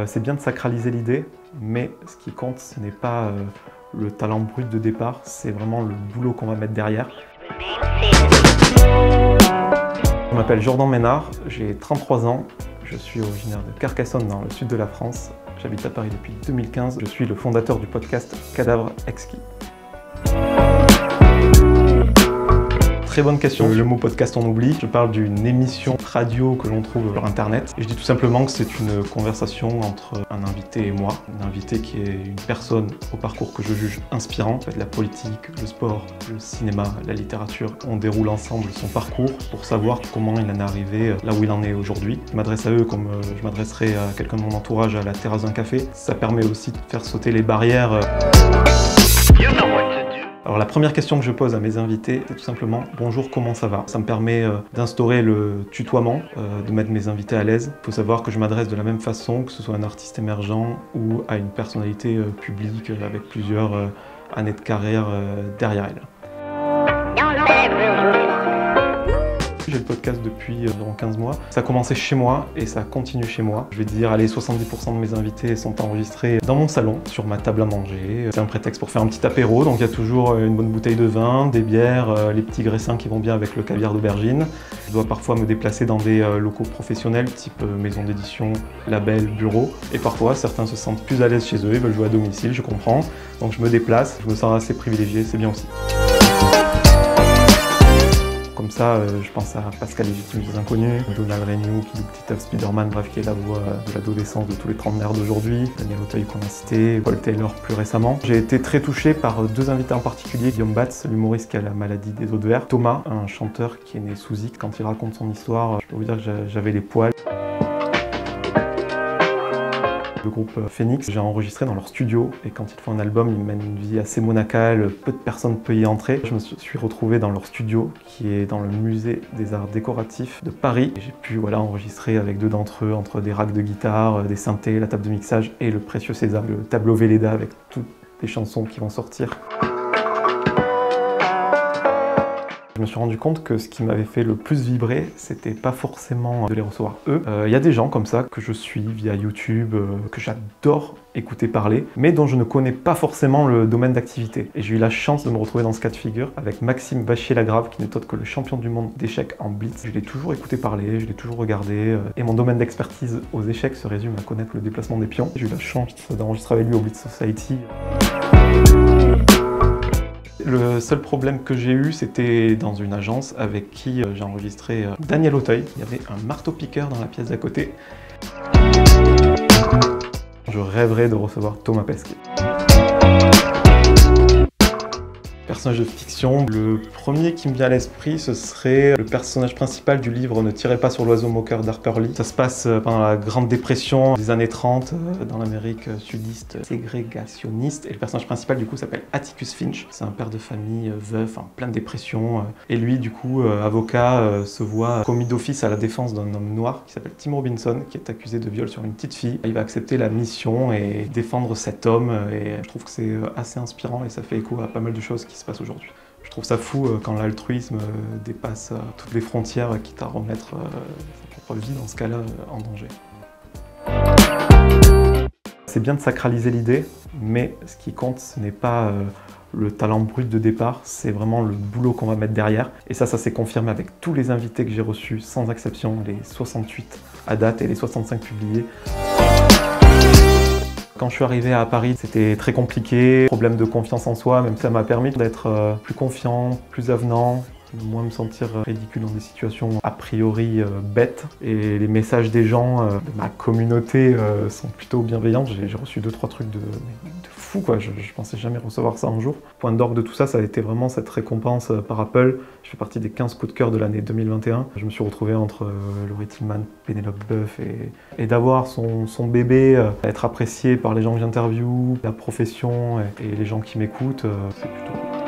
C'est bien de sacraliser l'idée, mais ce qui compte, ce n'est pas le talent brut de départ, c'est vraiment le boulot qu'on va mettre derrière. Je m'appelle Jordan Ménard, j'ai 33 ans, je suis originaire de Carcassonne dans le sud de la France. J'habite à Paris depuis 2015, je suis le fondateur du podcast Cadavre Exquis. Très bonne question. Le mot podcast on oublie. Je parle d'une émission radio que l'on trouve sur internet. Et je dis tout simplement que c'est une conversation entre un invité et moi. Un invité qui est une personne au parcours que je juge inspirant. La politique, le sport, le cinéma, la littérature. On déroule ensemble son parcours pour savoir comment il en est arrivé là où il en est aujourd'hui. Je m'adresse à eux comme je m'adresserai à quelqu'un de mon entourage à la terrasse d'un café. Ça permet aussi de faire sauter les barrières. Alors la première question que je pose à mes invités, c'est tout simplement « Bonjour, comment ça va ?» Ça me permet d'instaurer le tutoiement, de mettre mes invités à l'aise. Il faut savoir que je m'adresse de la même façon, que ce soit un artiste émergent ou à une personnalité publique avec plusieurs années de carrière derrière elle. J'ai le podcast depuis environ 15 mois. Ça a commencé chez moi et ça continue chez moi. Je vais dire, allez, 70% de mes invités sont enregistrés dans mon salon, sur ma table à manger. C'est un prétexte pour faire un petit apéro, donc il y a toujours une bonne bouteille de vin, des bières, les petits graissins qui vont bien avec le caviar d'aubergine. Je dois parfois me déplacer dans des locaux professionnels, type maison d'édition, label, bureau. Et parfois, certains se sentent plus à l'aise chez eux, ils veulent jouer à domicile, je comprends. Donc je me déplace, je me sens assez privilégié, c'est bien aussi. Comme ça, je pense à Pascal Légitime des Inconnus, Donald Renew qui est Petit Spider-Man, bref, qui est la voix de l'adolescence de tous les trentenaires d'aujourd'hui, Daniel Auteuil qu'on a cité, Paul Taylor plus récemment. J'ai été très touché par deux invités en particulier, Guillaume Batz, l'humoriste qui a la maladie des os de verre, Thomas, un chanteur qui est né sous X. Quand il raconte son histoire, je peux vous dire que j'avais les poils. Le groupe Phoenix, j'ai enregistré dans leur studio et quand ils font un album, ils mènent une vie assez monacale, peu de personnes peuvent y entrer. Je me suis retrouvé dans leur studio qui est dans le musée des arts décoratifs de Paris. J'ai pu enregistrer avec deux d'entre eux entre des racks de guitare, des synthés, la table de mixage et le précieux César, le tableau Velleda avec toutes les chansons qui vont sortir. Je me suis rendu compte que ce qui m'avait fait le plus vibrer, c'était pas forcément de les recevoir eux. Il y a des gens comme ça que je suis via YouTube, que j'adore écouter parler, mais dont je ne connais pas forcément le domaine d'activité. Et j'ai eu la chance de me retrouver dans ce cas de figure avec Maxime Vachier-Lagrave, qui n'est autre que le champion du monde d'échecs en blitz. Je l'ai toujours écouté parler, je l'ai toujours regardé, et mon domaine d'expertise aux échecs se résume à connaître le déplacement des pions. J'ai eu la chance d'enregistrer avec lui au Blitz Society. Le seul problème que j'ai eu, c'était dans une agence avec qui j'ai enregistré Daniel Auteuil. Il y avait un marteau-piqueur dans la pièce d'à côté. Je rêverais de recevoir Thomas Pesquet. Personnage de fiction, le premier qui me vient à l'esprit, ce serait le personnage principal du livre Ne tirez pas sur l'oiseau moqueur d'Harper Lee. Ça se passe pendant la Grande Dépression des années 30, dans l'Amérique sudiste ségrégationniste. Et le personnage principal, du coup, s'appelle Atticus Finch. C'est un père de famille, veuf, en pleine dépression. Et lui, du coup, avocat, se voit commis d'office à la défense d'un homme noir qui s'appelle Tim Robinson, qui est accusé de viol sur une petite fille. Il va accepter la mission et défendre cet homme. Et je trouve que c'est assez inspirant et ça fait écho à pas mal de choses qui se passe aujourd'hui. Je trouve ça fou quand l'altruisme dépasse toutes les frontières, quitte à remettre sa propre vie, dans ce cas-là, en danger. C'est bien de sacraliser l'idée, mais ce qui compte, ce n'est pas le talent brut de départ, c'est vraiment le boulot qu'on va mettre derrière. Et ça s'est confirmé avec tous les invités que j'ai reçus, sans exception, les 68 à date et les 65 publiés. Quand je suis arrivé à Paris, c'était très compliqué, problème de confiance en soi, même ça m'a permis d'être plus confiant, plus avenant, de moins me sentir ridicule dans des situations a priori bêtes. Et les messages des gens de ma communauté sont plutôt bienveillants. J'ai reçu 2-3 trucs de fou, quoi. Je pensais jamais recevoir ça un jour. Point d'orgue de tout ça, ça a été vraiment cette récompense par Apple. Je fais partie des 15 coups de cœur de l'année 2021. Je me suis retrouvé entre Laurie Tillman, Pénélope Boeuf et d'avoir son bébé, être apprécié par les gens que j'interviewe, la profession et les gens qui m'écoutent, c'est plutôt cool.